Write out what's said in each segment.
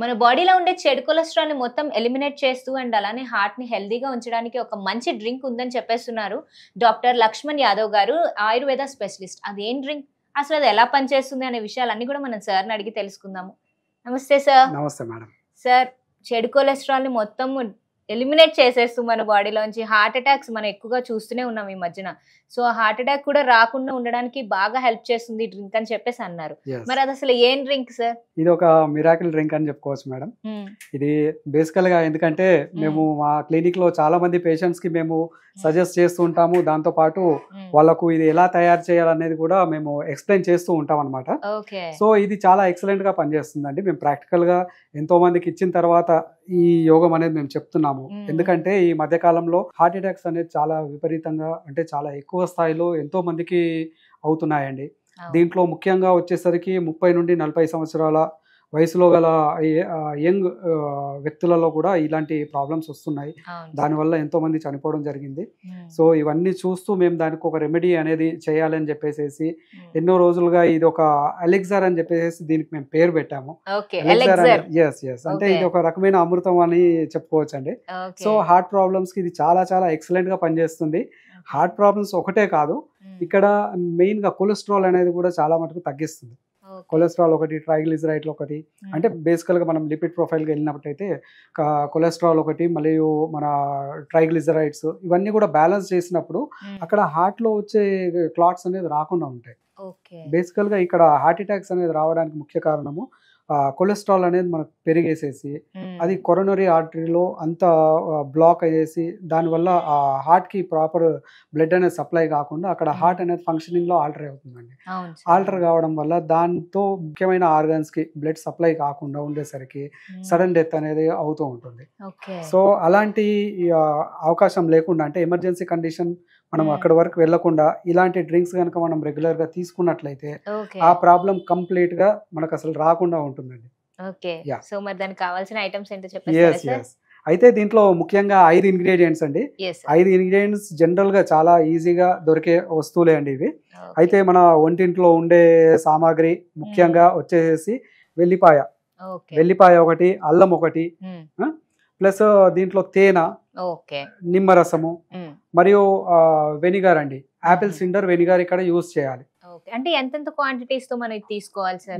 మన బాడీలో ఉండే చెడు కొలెస్ట్రాల్ ని మొత్తం ఎలిమినేట్ చేస్తూ అండ్ అలానే హార్ట్ ని హెల్దీగా ఉంచడానికి ఒక మంచి డ్రింక్ ఉందని చెప్పేస్తున్నారు డాక్టర్ లక్ష్మణ్ యాదవ్ గారు, ఆయుర్వేద స్పెషలిస్ట్. అదేం డ్రింక్, అసలు అది ఎలా పనిచేస్తుంది అనే విషయాలన్నీ కూడా మనం సార్ని అడిగి తెలుసుకుందాము. నమస్తే సార్. నమస్తే మేడం. సార్, చెడు కొలెస్ట్రాల్ ని మొత్తం ఎలిమినేట్ చేసేస్తూ మన బాడీలోంచి హార్ట్ అటాక్స్ మనం ఎక్కువగా చూస్తూనే ఉన్నాం ఈ మధ్యన. సో హార్ట్ అటాక్ కూడా రాకుండా ఉండడానికి బాగా హెల్ప్ చేస్తుంది డ్రింక్ అని చెప్పేసి అన్నారు. మరి అది అసలు ఏం డ్రింక్ సార్? ఇది ఒక మిరాకిల్ డ్రింక్ అని చెప్పుకోవచ్చు మేడం. ఇది బేసికల్ గా ఎందుకంటే మేము మా క్లినిక్ లో చాలా మంది పేషెంట్స్ కి మేము సజెస్ట్ చేస్తూ ఉంటాము. దాంతో పాటు వాళ్ళకు ఇది ఎలా తయారు చేయాలనేది కూడా మేము ఎక్స్ప్లెయిన్ చేస్తూ ఉంటాం అనమాట. సో ఇది చాలా ఎక్సలెంట్ గా పనిచేస్తుందండి. మేము ప్రాక్టికల్ గా ఎంతో మందికి ఇచ్చిన తర్వాత ఈ యోగం అనేది మేము చెప్తున్నాము. ఎందుకంటే ఈ మధ్య కాలంలో హార్ట్ అటాక్స్ అనేది చాలా విపరీతంగా, అంటే చాలా ఎక్కువ స్థాయిలో ఎంతో మందికి అవుతున్నాయండి. దీంట్లో ముఖ్యంగా వచ్చేసరికి 30 నుండి 40 సంవత్సరాల వయసులో గల యంగ్ వ్యక్తులలో కూడా ఇలాంటి ప్రాబ్లమ్స్ వస్తున్నాయి. దానివల్ల ఎంతో మంది చనిపోవడం జరిగింది. సో ఇవన్నీ చూస్తూ మేము దానికి ఒక రెమెడీ అనేది చేయాలని చెప్పేసి ఎన్నో రోజులుగా ఇది ఒక ఎలెక్జర్ అని చెప్పేసి దీనికి మేము పేరు పెట్టాము. అంటే ఇది ఒక రకమైన అమృతం అని చెప్పుకోవచ్చు అండి. సో హార్ట్ ప్రాబ్లమ్స్ కి ఇది చాలా చాలా ఎక్సలెంట్ గా పనిచేస్తుంది. హార్ట్ ప్రాబ్లమ్స్ ఒకటే కాదు, ఇక్కడ మెయిన్ గా కొలెస్ట్రాల్ అనేది కూడా చాలా మటుకు తగ్గిస్తుంది. కొలెస్ట్రాల్ ఒకటి, ట్రైగ్లిజరైడ్లు ఒకటి, అంటే బేసికల్ గా మనం లిపిడ్ ప్రొఫైల్కి వెళ్ళినప్పుడైతే కొలెస్ట్రాల్ ఒకటి, మరియు మన ట్రైగ్లిజరైడ్స్ ఇవన్నీ కూడా బ్యాలెన్స్ చేసినప్పుడు అక్కడ హార్ట్ లో వచ్చే క్లాట్స్ అనేది రాకుండా ఉంటాయి. బేసికల్ గా ఇక్కడ హార్ట్ అటాక్స్ అనేది రావడానికి ముఖ్య కారణము కొలెస్ట్రాల్ అనేది మనకు పెరిగేసేసి అది కొరోనరీ ఆర్టరీలో అంత బ్లాక్ అయ్యేసి దానివల్ల ఆ హార్ట్ కి ప్రాపర్ బ్లడ్ అనేది సప్లై కాకుండా అక్కడ హార్ట్ అనేది ఫంక్షనింగ్ లో ఆల్టర్ అవుతుందండి. ఆల్టర్ కావడం వల్ల దాంతో ముఖ్యమైన ఆర్గన్స్ కి బ్లడ్ సప్లై కాకుండా ఉండేసరికి సడన్ డెత్ అనేది అవుతూ ఉంటుంది. సో అలాంటి అవకాశం లేకుండా, అంటే ఎమర్జెన్సీ కండిషన్ మనం అక్కడ వరకు వెళ్లకుండా ఇలాంటి డ్రింక్స్ కనుక మనం రెగ్యులర్ గా తీసుకున్నట్లయితే ఆ ప్రాబ్లం కంప్లీట్ గా మనకు అసలు రాకుండా ఉంటుందండి. సో మరి దానికి కావాల్సిన ఐటమ్స్ ఏంటో చెప్పండి. అయితే దీంట్లో ముఖ్యంగా 5 ఇంగ్రీడియంట్స్ అండి. 5 ఇంగ్రీడియంట్స్ జనరల్ గా చాలా ఈజీగా దొరికే వస్తువులే అండి ఇవి. అయితే మన వంటింట్లో ఉండే సామాగ్రి ముఖ్యంగా వచ్చేసి వెల్లిపాయ ఒకటి, అల్లం ఒకటి, ప్లస్ దీంట్లో తేనె, నిమ్మరసము మరియు వెనిగర్ అండి. యాపిల్ సిడర్ వెనిగర్ ఇక్కడ యూజ్ చేయాలి. అంటే ఎంత క్వాంటిటీస్ తో మనం తీసుకోవాలి సార్?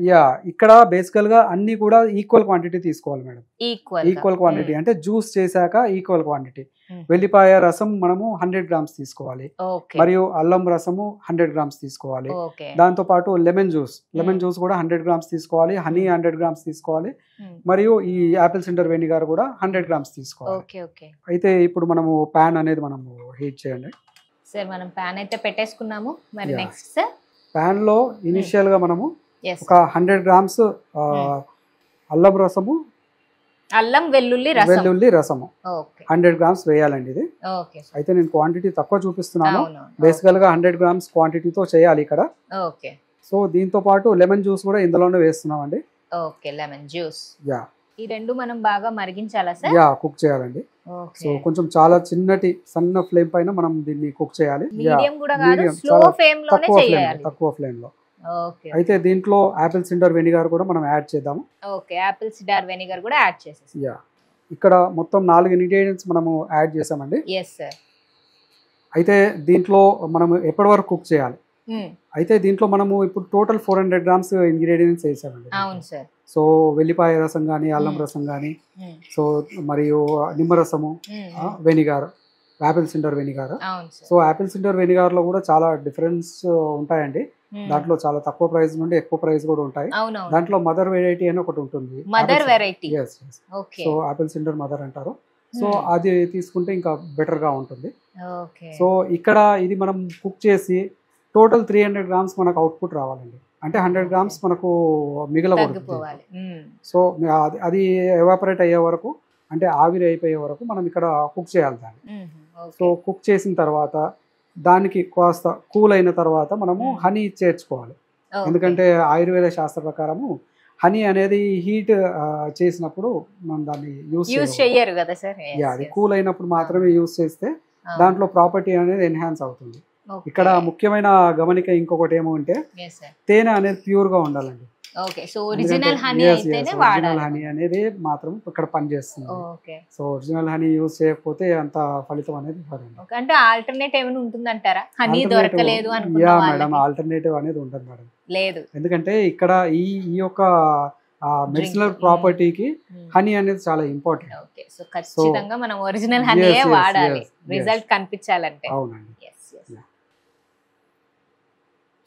ఇక్కడ బేసికల్ గా అన్ని కూడా ఈక్వల్ క్వాంటిటీ తీసుకోవాలి మేడం. ఈక్వల్ క్వాంటిటీ అంటే జ్యూస్ చేశాక ఈక్వల్ క్వాంటిటీ. వెల్లిపాయ రసం మనము 100 గ్రామ్స్ తీసుకోవాలి, మరియు అల్లం రసము 100 గ్రామ్స్ తీసుకోవాలి. దాంతో పాటు లెమన్ జ్యూస్ కూడా 100 గ్రామ్స్ తీసుకోవాలి, హనీ 100 గ్రామ్స్ తీసుకోవాలి, మరియు ఈ యాపిల్ సిడర్ వెనిగర్ కూడా 100 గ్రామ్స్ తీసుకోవాలి. అయితే ఇప్పుడు మనము ప్యాన్ అనేది మనము హీట్ చేయండి సార్. మనం ప్యాన్ అయితే పెట్టేసుకున్నాము. మరి నెక్స్ట్ సార్, ప్యాన్ లో ఇనిషియల్ గా మనము ఒక 100 గ్రామ్స్ అల్లం వెల్లుల్లి రసము 100 గ్రామ్స్ వేయాలండి ఇది. అయితే నేను క్వాంటిటీ తక్కువ చూపిస్తున్నాను. బేసికల్ గా 100 గ్రామ్స్ క్వాంటిటీతో చేయాలి ఇక్కడ. సో దీంతో పాటు లెమన్ జ్యూస్ కూడా ఇందులోనే వేస్తున్నాం అండి. లెమన్ జ్యూస్ ఈ రెండు మనం బాగా మరిగించాలా సార్? కుక్ చేయాలండి. సో కొంచెం చాలా సన్న ఫ్లేమ్ పైన మనం దీన్ని కుక్ చేయాలి. తక్కువ ఫ్లేమ్ లో. అయితే దీంట్లో యాపిల్ సిడర్ వెనిగర్ కూడా మనం యాడ్ చేద్దాము. యాపిల్ సిడర్ వెనిగర్ కూడా యాడ్ చేసేసి ఇక్కడ మొత్తం 4 ఇంగ్రీడియంట్స్ మనము యాడ్ చేసామండి. అయితే దీంట్లో మనం ఎప్పటి వరకు కుక్ చేయాలి? అయితే దీంట్లో మనము ఇప్పుడు టోటల్ 400 గ్రామ్స్ ఇంగ్రీడియంట్స్ వేసామండి. సో వెల్లిపాయ రసం కానీ, అల్లం రసం కానీ, సో మరియు నిమ్మరసము, vinegar, apple cider vinegar. So apple cider vinegar లో కూడా చాలా డిఫరెన్స్ ఉంటాయండి. దాంట్లో చాలా తక్కువ ప్రైస్ నుండి ఎక్కువ ప్రైస్ కూడా ఉంటాయి. దాంట్లో మదర్ వెరైటీ అని ఒకటి ఉంటుంది. సో యాపిల్ సిడర్ మదర్ అంటారు. సో అది తీసుకుంటే ఇంకా బెటర్ గా ఉంటుంది. సో ఇక్కడ ఇది మనం కుక్ చేసి టోటల్ 300 గ్రామ్స్ మనకు అవుట్పుట్ రావాలండి. అంటే 100 గ్రామ్స్ మనకు మిగలకూడదు. సో అది ఎవాపరేట్ అయ్యే వరకు, అంటే ఆవిరి అయిపోయే వరకు మనం ఇక్కడ కుక్ చేయాలి దాన్ని. సో కుక్ చేసిన తర్వాత దానికి కాస్త కూల్ అయిన తర్వాత మనము హనీ చేర్చుకోవాలి. ఎందుకంటే ఆయుర్వేద శాస్త్ర ప్రకారము హనీ అనేది హీట్ చేసినప్పుడు మనం దాన్ని యూజ్ చేయరు కదా సార్. అది కూల్ అయినప్పుడు మాత్రమే యూజ్ చేస్తే దాంట్లో ప్రాపర్టీ అనేది ఎన్హాన్స్ అవుతుంది. ఇక్కడ ముఖ్యమైన గమనిక ఇంకొకటి ఏమో అంటే తేనె అనేది ప్యూర్ గా ఉండాలండి. ఓకే సో ఒరిజినల్ హనీ అయితేనే వాడాలి హనీ అనేది మాత్రం ఇక్కడ పనిచేస్తుంది. Okay so original honey use చేయకపోతే అంత ఫలితం అనేది ఇవ్వదండి. అంటే ఆల్టర్నేట్ ఏమైనా ఉంటుందంటారా? హనీ దొరకలేదు అనుకున్న యా వాళ్ళకి మేడం, ఆల్టర్నేటివ్ అనేది ఉండదు మేడం. లేదు. ఎందుకంటే ఇక్కడ ఈ యొక్క మెడిసినల్ ప్రాపర్టీకి హనీ అనేది చాలా ఇంపార్టెంట్. ఓకే సో ఖచ్చితంగా మనం ఒరిజినల్ హనీయే వాడాలి రిజల్ట్ కనిపించాలంటే. అవునండి.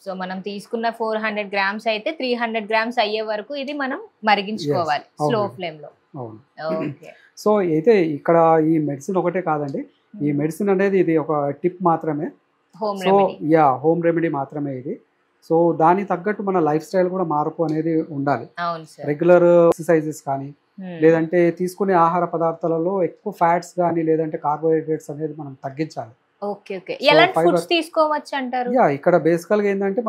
సో మనం తీసుకున్న 400 గ్రామ్స్ అయితే 300 గ్రామ్స్ అయ్యే వరకు ఇది మనం మరిగించుకోవాలి స్లో ఫ్లేమ్ లో. అవును. ఓకే సో అయితే ఇక్కడ ఈ మెడిసిన్ ఒకటే కాదండి, ఈ మెడిసిన్ అనేది ఇది ఒక టిప్ మాత్రమే. Home so remedy. Home remedy మాత్రమే ఇది. సో దానికి తగ్గట్టు మన లైఫ్ స్టైల్ కూడా మార్పు అనేది ఉండాలి. అవును సార్. రెగ్యులర్ ఎక్సర్సైజెస్ కానీ లేదంటే తీసుకునే ఆహార పదార్థాలలో ఎక్కువ ఫ్యాట్స్ కానీ లేదంటే కార్బోహైడ్రేట్స్ అనేది మనం తగ్గించాలి. ఓకే ఓకే ఎలాంటి ఫుడ్స్ తీసుకోవచ్చు అంటారు? ఇక్కడ బేసికల్ గా ఏంటంటే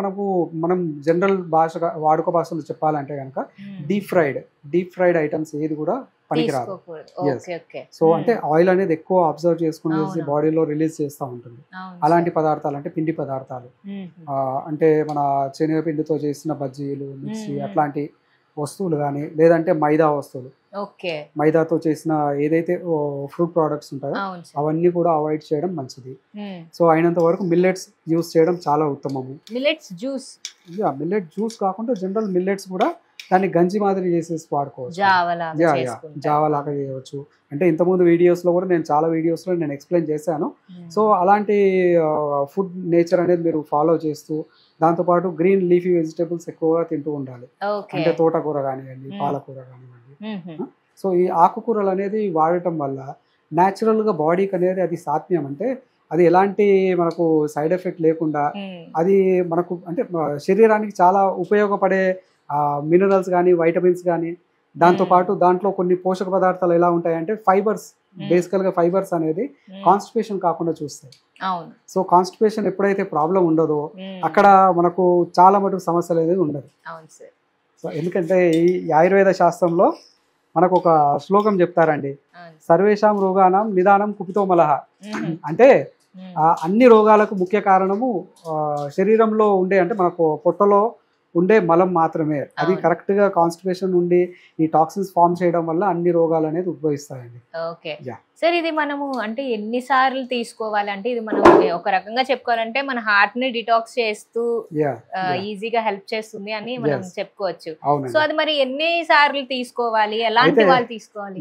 మనం జనరల్ భాష వాడుక భాషలో చెప్పాలంటే కనుక డీప్ ఫ్రైడ్ ఐటమ్స్ ఏది కూడా పనికిరాదు. సో అంటే ఆయిల్ అనేది ఎక్కువ అబ్జర్వ్ చేసుకునేసి బాడీలో రిలీజ్ చేస్తూ ఉంటుంది. అలాంటి పదార్థాలు అంటే పిండి పదార్థాలు, అంటే మన శనగపిండితో చేసిన బజ్జీలు, మిర్చి అట్లాంటి వస్తువులు కానీ లేదంటే మైదా వస్తువులు, మైదాతో చేసిన ఏదైతే ఫ్రూట్ ప్రోడక్ట్స్ ఉంటాయో అవన్నీ కూడా అవాయిడ్ చేయడం మంచిది. సో అయినంత వరకు మిల్లెట్స్ యూస్ చేయడం చాలా ఉత్తమము. మిల్లెట్ జ్యూస్ కాకుండా జనరల్ మిల్లెట్స్ కూడా దాన్ని గంజి మాదిరి చేసేసి వాడుకోవచ్చు. జావా లాగా చేయవచ్చు. అంటే ఇంతకుముందు వీడియోస్ లో కూడా నేను చాలా వీడియోస్ లో నేను ఎక్స్ప్లెయిన్ చేశాను. సో అలాంటి ఫుడ్ నేచర్ అనేది మీరు ఫాలో చేస్తూ దాంతోపాటు గ్రీన్ లీఫీ వెజిటేబుల్స్ ఎక్కువగా తింటూ ఉండాలి. అంటే తోటకూర కానివ్వండి, పాలకూర కానివ్వండి. సో ఈ ఆకుకూరలు అనేది వాడటం వల్ల న్యాచురల్ గా బాడీకి అనేది అది సాత్మ్యం, అంటే అది ఎలాంటి మనకు సైడ్ ఎఫెక్ట్ లేకుండా అది మనకు అంటే శరీరానికి చాలా ఉపయోగపడే మినరల్స్ కానీ వైటమిన్స్ కానీ దాంతోపాటు దాంట్లో కొన్ని పోషక పదార్థాలు ఎలా ఉంటాయంటే ఫైబర్స్, బేసికల్ గా ఫైబర్స్ అనేది కాన్స్టిపేషన్ కాకుండా చూస్తాయి. సో కాన్స్టిపేషన్ ఎప్పుడైతే ప్రాబ్లం ఉండదో అక్కడ మనకు చాలా మటుకు సమస్యలు అనేది ఉండదు. సో ఎందుకంటే ఈ ఆయుర్వేద శాస్త్రంలో మనకు ఒక శ్లోకం చెప్తారండి, సర్వేషాం రోగానం నిదానం కుపితో మలహ. అంటే అన్ని రోగాలకు ముఖ్య కారణము శరీరంలో ఉండే, అంటే మనకు పొట్టలో ఉండే మలం మాత్రమే. అది కరెక్ట్ గా కాన్స్టిపేషన్ ఉండి ఈ టాక్సిన్స్ ఫామ్ చేయడం వల్ల అన్ని రోగాలు అనేది ఉద్భవిస్తాయండి. ఓకే సార్, ఇది మనము అంటే ఎన్నిసార్లు తీసుకోవాలి? అంటే ఇది మనం ఒక రకంగా చెప్పుకోవాలంటే మన హార్ట్ ని డిటాక్స్ చేస్తూ ఈజీగా హెల్ప్ చేస్తుంది అని మనం చెప్పుకోవచ్చు. సో అది మరి ఎన్ని సార్లు తీసుకోవాలి, ఎలాంటి వాళ్ళు తీసుకోవాలి?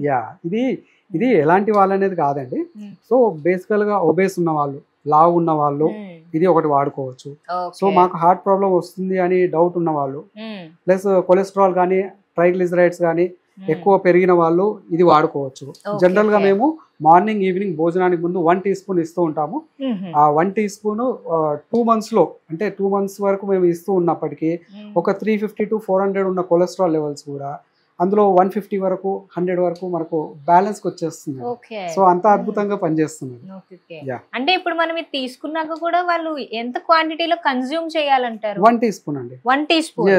ఇది ఎలాంటి వాళ్ళు అనేది కాదండి. సో బేసికల్ గా ఒబేస్ ఉన్న వాళ్ళు, లావు ఉన్న వాళ్ళు ఇది ఒకటి వాడుకోవచ్చు. సో మాకు హార్ట్ ప్రాబ్లం వస్తుంది అని డౌట్ ఉన్న వాళ్ళు, ప్లస్ కొలెస్ట్రాల్ కానీ ట్రైగ్లిజరైడ్స్ కానీ ఎక్కువ పెరిగిన వాళ్ళు ఇది వాడుకోవచ్చు. జనరల్ గా మేము మార్నింగ్ ఈవినింగ్ భోజనానికి ముందు 1 టీ స్పూన్ ఇస్తూ ఉంటాము. ఆ 1 టీ స్పూన్ 2 months లో, అంటే 2 months వరకు మేము ఇస్తూ ఉన్నప్పటికీ ఒక 350 to 400 ఉన్న కొలెస్ట్రాల్ లెవెల్స్ కూడా అందులో 150 వరకు 100 వరకు మనకు బ్యాలెన్స్ వచ్చేస్తుంది. సో అంత అద్భుతంగా పనిచేస్తుంది. అంటే ఇప్పుడు మనం ఇది తీసుకున్నాక కూడా వాళ్ళు ఎంత క్వాంటిటీలో కన్స్యూమ్ చేయాలంటారు? 1 టీ స్పూన్ అండి. 1 టీ స్పూన్.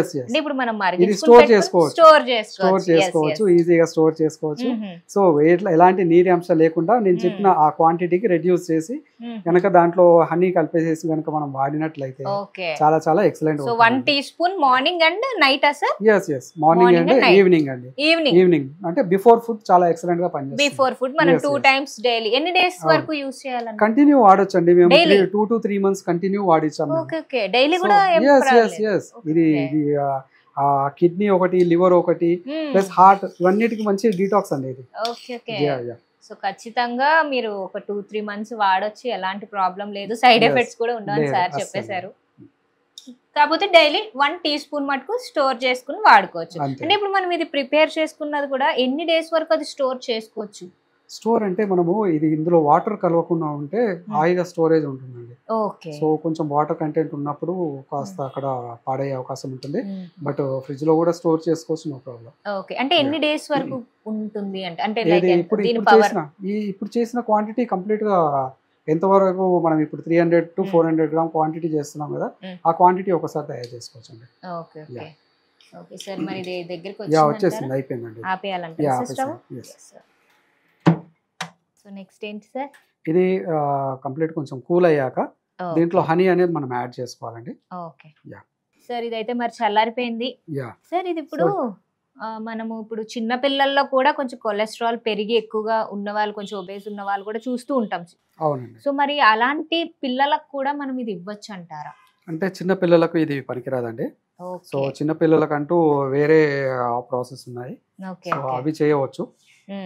ఇప్పుడు మనం స్టోర్ చేసుకోవచ్చు, ఈజీగా స్టోర్ చేసుకోవచ్చు. సో ఎలాంటి నీటి అంశం లేకుండా నేను చెప్పిన ఆ క్వాంటిటీకి రెడ్యూస్ చేసి కనుక దాంట్లో హనీ కలిపేసేసి కనుక మనం వాడినట్లయితే చాలా చాలా excellent. So 1 teaspoon morning and night sir? Morning and evening అండి. ఈవినింగ్ అంటే బిఫోర్ ఫుడ్ చాలా ఎక్సలెంట్ గా పనిచేస్తుంది. బిఫోర్ ఫుడ్ మనం 2 times డైలీ. ఎన్ని డేస్ వరకు యూస్ చేయాలి? కంటిన్యూ వాడొచ్చు అండి. మేము 2 to 3 months కంటిన్యూ వాడిచ్చాము. ఓకే డైలీ కూడా ఇది కిడ్నీ ఒకటి, లివర్ ఒకటి, ప్లస్ హార్ట్, ఇవన్నిటికి మంచి డీటాక్స్ అండి ఇది. సో ఖచ్చితంగా మీరు ఒక 2-3 months వాడొచ్చు, ఎలాంటి ప్రాబ్లం లేదు, సైడ్ ఎఫెక్ట్స్ కూడా ఉండవని సార్ చెప్పేశారు. కాకపోతే డైలీ 1 టీ స్పూన్ మటుకు స్టోర్ చేసుకుని వాడుకోవచ్చు. అంటే ఇప్పుడు మనం ఇది ప్రిపేర్ చేసుకున్నది కూడా ఎన్ని డేస్ వరకు అది స్టోర్ చేసుకోవచ్చు? స్టోర్ అంటే మనము ఇది ఇందులో వాటర్ కలవకుండా ఉంటే హాయిగా స్టోరేజ్ ఉంటుందండి. సో కొంచెం వాటర్ కంటెంట్ ఉన్నప్పుడు కాస్త అక్కడ పాడయ్యే అవకాశం ఉంటుంది. బట్ ఫ్రిడ్జ్ లో కూడా స్టోర్ చేసుకోవచ్చు, నో ప్రాబ్లం. ఓకే, అంటే ఎన్ని డేస్ వరకు ఉంటుంది? అంటే ఇప్పుడు చేసిన క్వాంటిటీ కంప్లీట్ గా ఎంతవరకు మనం ఇప్పుడు 300 to 400 గ్రామ్ క్వాంటిటీ చేస్తున్నాం కదా, ఆ క్వాంటిటీ ఒకసారి తయారు చేసుకోవచ్చు అండి. వచ్చేసింది, అయిపోయిందండి. నెక్స్ట్ ఏంటి సార్? ఇది కంప్లీట్ కొంచెం కూల్ అయ్యాక దీంట్లో హనీ అనేది మనం యాడ్ చేసుకోవాలండి. సార్ ఇదైతే మరి చల్లారిపోయింది యా సార్. ఇది ఇప్పుడు మనము ఇప్పుడు చిన్న పిల్లల్లో కూడా కొంచెం కొలెస్ట్రాల్ పెరిగి ఎక్కువగా ఉన్న వాళ్ళు, కొంచెం ఒబేస్ ఉన్న వాళ్ళు కూడా చూస్తూ ఉంటాం. అవునండి. సో మరి అలాంటి పిల్లలకు కూడా మనం ఇది ఇవ్వచ్చు అంటారా? అంటే చిన్న పిల్లలకు ఇది పనికిరాదండి. సో ఓకే చిన్న పిల్లలకంటూ వేరే ప్రాసెస్ ఉన్నాయి. ఓకే సో అవి చేయవచ్చు.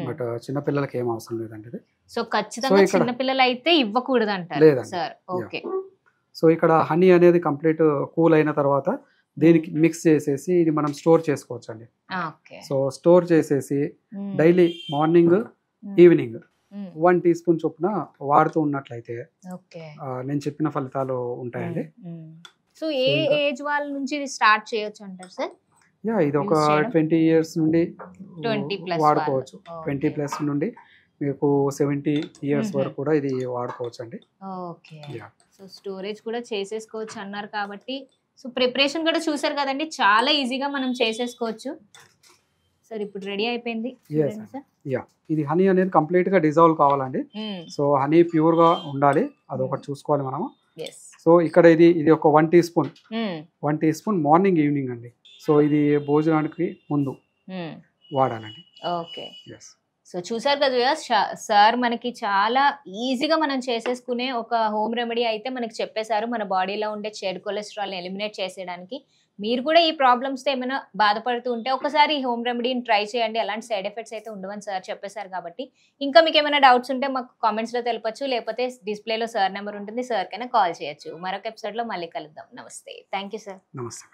బట్ చిన్న పిల్లలకి ఏం అవసరం లేదండి ఇది. సో ఖచ్చితంగా ఇక్కడ- చిన్న పిల్లలు అయితే ఇవ్వకూడదు అంటారు లేదండి. సార్. ఓకే సో ఇక్కడ హనీ అనేది కంప్లీట్ కూల్ అయిన తర్వాత దీనికి మిక్స్ చేసేసి ఇది మనం స్టోర్ చేసుకోవచ్చు అండి. ఓకే సో స్టోర్ చేసేసి daily morning evening 1 teaspoon చొప్పున వాడుతూ ఉన్నట్లయితే ఓకే నేను చెప్పిన ఫలితాలు ఉంటాయండి. సో ఏ ఏజ్ వాళ్ళ నుంచి ఇది స్టార్ట్ చేయొచ్చు అంటారు సార్? యా ఇది ఒక Use చేయడం? 20 years నుండి 20+ వాడుకోవచ్చు. వాళ్ళు. 20+ నుండి మీకు 70 years Mhm. వరకు కూడా ఇది వాడుకోవచ్చు అండి. Okay Yeah. సో స్టోరేజ్ కూడా చేసేసుకోవచ్చు అన్నారు కాబట్టి, సో ప్రిపరేషన్ కూడా చూసారు కదండి, చాలా ఈజీగా మనం చేసేసుకోవచ్చు. సార్ ఇప్పుడు రెడీ అయిపోయింది Yes, చూడండి సార్. యా ఇది హనీ అనేది కంప్లీట్ గా డిజాల్వ్ కావాలండి. సో హనీ ప్యూర్ గా ఉండాలి, అదొకటి చూసుకోవాలి మనము. ఎస్ సో ఇక్కడ ఇది ఒక 1 teaspoon 1 teaspoon morning evening అండి. సో ఇది భోజనానికి ముందు వాడాలండి. ఓకే ఎస్ సో చూసారు కదా సార్, మనకి చాలా ఈజీగా మనం చేసేసుకునే ఒక హోమ్ రెమెడీ అయితే మనకి చెప్పేశారు, మన బాడీలో ఉండే చెడు కొలెస్ట్రాల్ని ఎలిమినేట్ చేసేయడానికి. మీరు కూడా ఈ ప్రాబ్లమ్స్తో ఏమైనా బాధపడుతూ ఉంటే ఒకసారి ఈ హోమ్ రెమెడీని ట్రై చేయండి, ఎలాంటి సైడ్ ఎఫెక్ట్స్ అయితే ఉండవని సార్ చెప్పేశారు కాబట్టి. ఇంకా మీకు ఏమైనా డౌట్స్ ఉంటే మాకు కామెంట్స్లో తెలపచ్చు, లేకపోతే డిస్ప్లేలో సార్ నెంబర్ ఉంటుంది, సార్ కైనా కాల్ చేయొచ్చు. మరొక ఎపిసోడ్లో మళ్ళీ కలుద్దాం. నమస్తే. Thank you sir. నమస్తే.